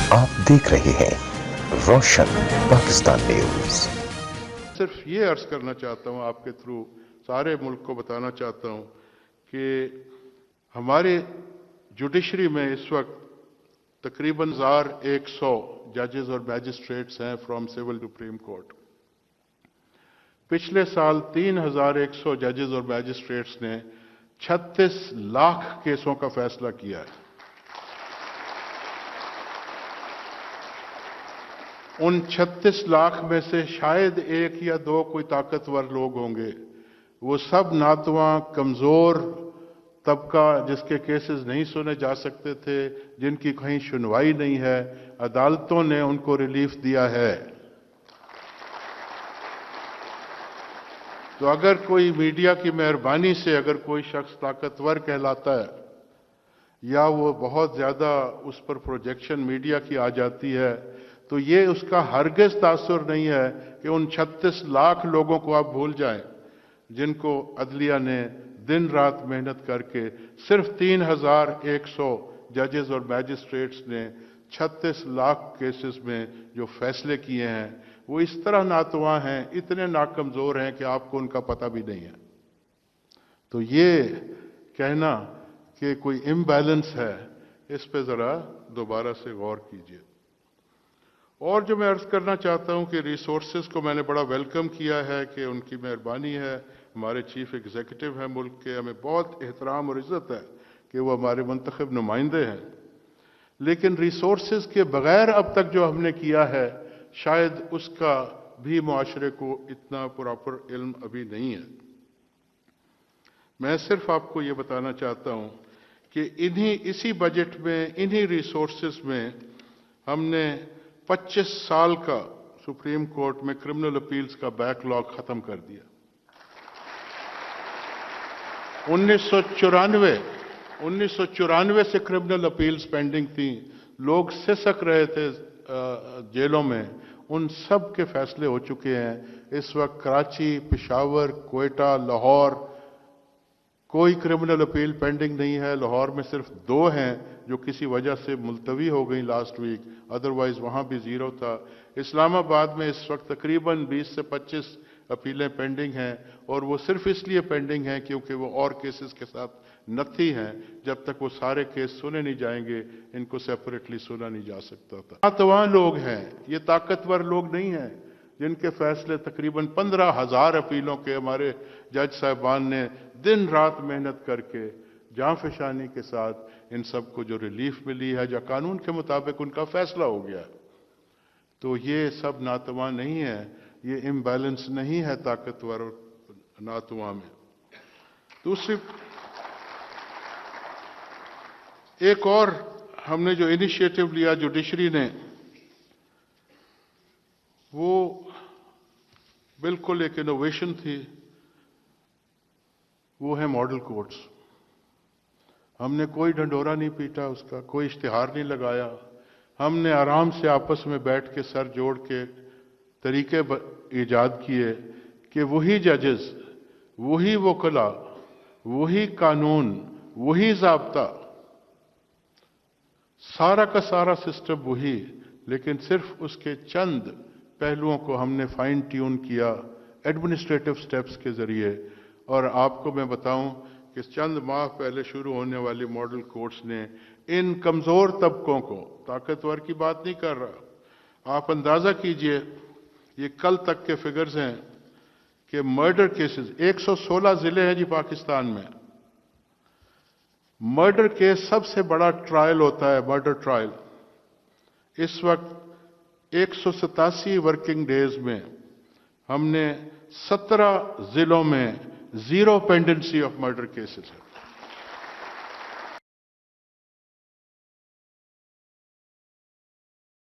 आप देख रहे हैं रोशन पाकिस्तान न्यूज। सिर्फ ये अर्ज करना चाहता हूँ, आपके थ्रू सारे मुल्क को बताना चाहता हूँ कि हमारे जुडिशरी में इस वक्त तकरीबन 1100 जजेस और मैजिस्ट्रेट्स हैं फ्रॉम सिविल सुप्रीम कोर्ट। पिछले साल 3100 जजेस और मैजिस्ट्रेट्स ने 36 लाख केसों का फैसला किया है। उन 36 लाख में से शायद एक या दो कोई ताकतवर लोग होंगे, वो सब नातवा कमजोर तबका जिसके केसेस नहीं सुने जा सकते थे, जिनकी कहीं सुनवाई नहीं है, अदालतों ने उनको रिलीफ दिया है। तो अगर कोई मीडिया की मेहरबानी से अगर कोई शख्स ताकतवर कहलाता है या वो बहुत ज्यादा उस पर प्रोजेक्शन मीडिया की आ जाती है, तो ये उसका हरगिज तासुर नहीं है कि उन 36 लाख लोगों को आप भूल जाएं जिनको अदलिया ने दिन रात मेहनत करके सिर्फ 3100 जजेस और मैजिस्ट्रेट्स ने 36 लाख केसेस में जो फैसले किए हैं, वो इस तरह नातवा हैं, इतने नाकमजोर हैं कि आपको उनका पता भी नहीं है। तो ये कहना कि कोई इम्बैलेंस है, इस पे जरा दोबारा से गौर कीजिए। और जो मैं अर्ज करना चाहता हूं कि रिसोर्सेज को मैंने बड़ा वेलकम किया है कि उनकी मेहरबानी है, हमारे चीफ एग्जीक्यूटिव हैं मुल्क के, हमें बहुत एहतराम और इज्जत है कि वो हमारे मुंतखब नुमाइंदे हैं। लेकिन रिसोर्सेज के बगैर अब तक जो हमने किया है, शायद उसका भी मुआशरे को इतना प्रॉपर इल्म अभी नहीं है। मैं सिर्फ आपको ये बताना चाहता हूं कि इसी बजट में, इन्हीं रिसोर्सेज में हमने 25 साल का सुप्रीम कोर्ट में क्रिमिनल अपील्स का बैकलॉग खत्म कर दिया। 1994 से क्रिमिनल अपील्स पेंडिंग थी, लोग सिसक रहे थे जेलों में, उन सब के फैसले हो चुके हैं। इस वक्त कराची, पेशावर, कोयटा, लाहौर कोई क्रिमिनल अपील पेंडिंग नहीं है। लाहौर में सिर्फ 2 हैं जो किसी वजह से मुलतवी हो गई लास्ट वीक, अदरवाइज वहां भी 0 था। इस्लामाबाद में इस वक्त तकरीबन 20 से 25 अपीलें पेंडिंग हैं, और वो सिर्फ इसलिए पेंडिंग हैं क्योंकि वो और केसेस के साथ नथी हैं। जब तक वो सारे केस सुने नहीं जाएंगे, इनको सेपरेटली सुना नहीं जा सकता था। नातवा लोग हैं, ये ताकतवर लोग नहीं हैं जिनके फैसले तकरीबन 15,000 अपीलों के हमारे जज साहिबान ने दिन रात मेहनत करके जांफशानी के साथ इन सब को जो रिलीफ मिली है, जो कानून के मुताबिक उनका फैसला हो गया। तो ये सब नातवा नहीं है, ये इम्बैलेंस नहीं है ताकतवर और नातवा में। दूसरी एक और हमने जो इनिशिएटिव लिया जुडिशरी ने, वो बिल्कुल एक इनोवेशन थी, वो है मॉडल कोर्ट्स। हमने कोई ढंढोरा नहीं पीटा, उसका कोई इश्तिहार नहीं लगाया। हमने आराम से आपस में बैठ के सर जोड़ के तरीके ईजाद किए कि वही जजेस, वही वकला, वही कानून, वही ज़ाब्ता, सारा का सारा सिस्टम वही, लेकिन सिर्फ उसके चंद पहलुओं को हमने फाइन ट्यून किया एडमिनिस्ट्रेटिव स्टेप्स के जरिए। और आपको मैं बताऊं कि चंद माह पहले शुरू होने वाली मॉडल कोर्ट्स ने इन कमजोर तबकों को, ताकतवर की बात नहीं कर रहा, आप अंदाजा कीजिए, ये कल तक के फिगर्स हैं कि मर्डर केसेस 116 जिले हैं जी पाकिस्तान में। मर्डर केस सबसे बड़ा ट्रायल होता है, मर्डर ट्रायल। इस वक्त 187 वर्किंग डेज में हमने 17 जिलों में 0 पेंडेंसी ऑफ मर्डर केसेस है।